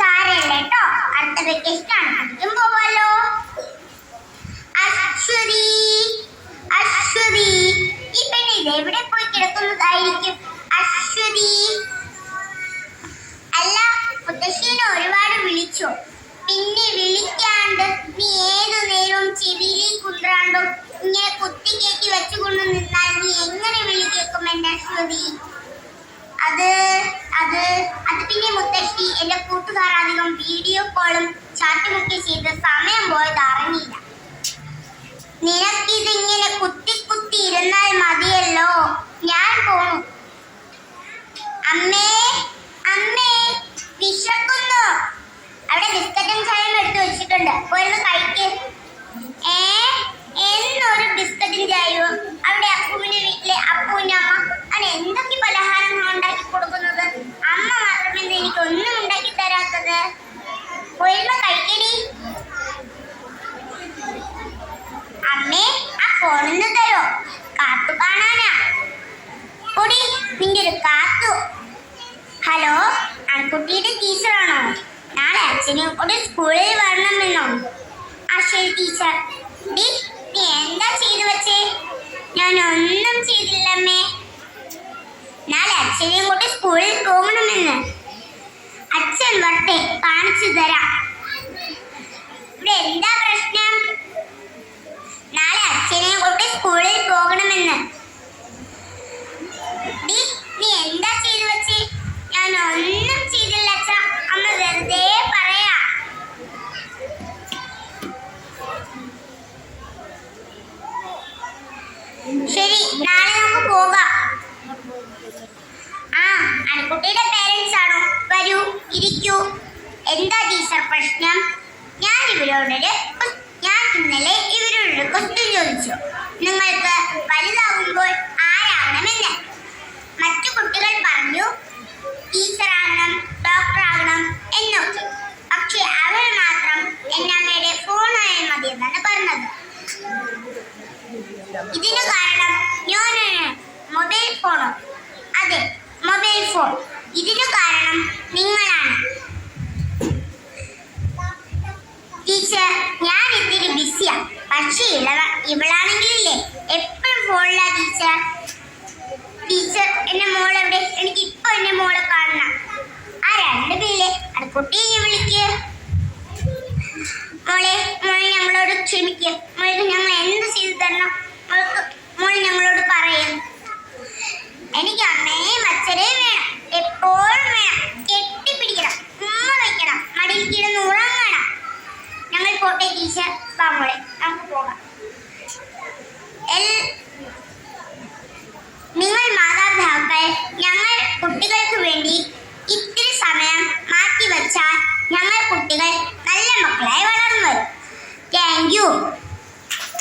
സാരമില്ല കേട്ടോ, അടുത്ത വെക്കേഷനാണ്, പഠിക്കും പോവാലോ. അശ്വതി അശ്വതി, ഈ പെണ്ണ് ഇത് എവിടെ പോയി കിടക്കുന്നതായിരിക്കും? അശ്വതി, അല്ല മുത്തശ്ശീനെ ഒരുപാട് വിളിച്ചോ? പിന്നെ വിളിക്കാണ്ട് നീ ഏതു നേരവും ചെവിയിലേക്ക് കുന്ത്രാണ്ടോ ഇങ്ങനെ കുത്തിക്കേറ്റി വെച്ചുകൊണ്ട് നിന്നാൽ നീ എങ്ങനെ വിളി കേൾക്കും എന്റെ അശ്വതി? അത് അത് അത് പിന്നെ മുത്തശ്ശി, എന്റെ കൂട്ടുകാർ അധികം വീഡിയോ കോളും ചാറ്റുമൊക്കെ ചെയ്ത് സമയം പോയത് അറിഞ്ഞില്ല. നിനക്കിതിങ്ങനെ കുത്തി കുത്തി ഇരുന്നാൽ മതിയല്ലോ, ഞാൻ പോണു. അമ്മേ അമ്മേ, വിശക്കുന്നു. അവിടെ ബിസ്ക്കറ്റും ചായയും എടുത്ത് വെച്ചിട്ടുണ്ട്, പോയിരുന്ന് കഴിക്ക്. എന്നൊരു ബിസ്ക്കറ്റും ചായയോ? അവിടെ അപ്പുവിന്റെ വീട്ടിലെ അപ്പുവിന്റെ അമ്മ അത് എന്തൊക്കെ പലഹാരങ്ങൾ ഉണ്ടാക്കി കൊടുക്കുന്നത്? അമ്മ മാത്രമേ എനിക്കൊന്നും ഉണ്ടാക്കി തരാത്തത്. പോയിരുന്ന് കഴിക്കടി. അമ്മേ, ആ ഫോണിന്ന് തരോ? കാത്തു കാണാനാ. പൊടി നിന്റെ ഒരു കാത്തു. ഹലോ, ആൺകുട്ടിയുടെ ടീച്ചറാണോ? നാളെ അച്ഛനെ കൂടെ സ്കൂളിൽ വരണമെന്നോ? ആ ശരി ടീച്ചർ. നീ എന്താ ചെയ്തു വെച്ചേ? ഞാൻ ഒന്നും ചെയ്തില്ലമ്മേ. നാളെ അച്ഛനെയും കൂടെ സ്കൂളിൽ പോകണമെന്ന്. അച്ഛൻ വരട്ടെ, കാണിച്ചു തരാം. ഇവിടെ എന്താ പ്രശ്നം? നാളെ അച്ഛനെയും കൂടെ സ്കൂളിൽ പോകണമെന്ന്. നീ എന്താ ചെയ്തു വെച്ചേ? ഞാൻ ഒന്നും ചെയ്തില്ല അച്ഛാ, അമ്മ വെറുതെ പറയാ. ശരി, നാളെ നമുക്ക് പോകാം. ആ, അൺകുട്ടിയുടെ പേരൻസ് ആണോ? വരൂ, ഇരിക്കൂ. എന്താ ടീച്ചർ പ്രശ്നം? ഞാൻ ഇന്നലെ ഇവരോട് ക്വസ്റ്റ്യൻ ചോദിച്ചു, നിങ്ങൾക്ക് വലുതാകുമ്പോൾ ആരാകണമെന്ന്. മറ്റു കുട്ടികൾ പറഞ്ഞു ടീച്ചറാകണം, ഡോക്ടറാകണം എന്നൊക്കെ. പക്ഷെ അവൾ മാത്രം എന്റെ അമ്മയുടെ ഫോണായാൽ മതി എന്നാണ് പറഞ്ഞത്. ഇതിനു കാരണം ഞാനാണ്. മൊബൈൽ ഫോണോ? അതെ, മൊബൈൽ ഫോൺ. ഇതിനു കാരണം നിങ്ങളാണ്. ടീച്ചർ, ഞാൻ ഇത്തിരി ബിസിയാ. പക്ഷേ ഇവളാണെങ്കിലേ എപ്പോഴും ഫോണിലാ ടീച്ചർ. ടീച്ചർ, എന്റെ മോളെവിടെ? എനിക്ക് ഇപ്പൊ എന്റെ മോളെ കാണണം. ആ രണ്ട് പേരെ കുട്ടിയെ വിളിക്ക്. മോളെ ഞങ്ങളോട് ക്ഷമിക്കുക. മോൾക്ക് ഞങ്ങൾ എന്ത് ചെയ്തു തരണം? മോൾ ഞങ്ങളോട് പറയും. എനിക്ക് അമ്മയും അച്ഛനെയും വേണം, എപ്പോഴും വേണം. കെട്ടിപ്പിടിക്കണം, ഉമ്മ വയ്ക്കണം, മടിയിൽ കിടന്ന് ഉറങ്ങണം. ഞങ്ങൾ പോട്ടെ ടീച്ചർ. വാ മോളെ, നമുക്ക് പോകാം. നിങ്ങൾ മാതാപിതാക്കൾ ഞങ്ങൾ കുട്ടികൾക്ക്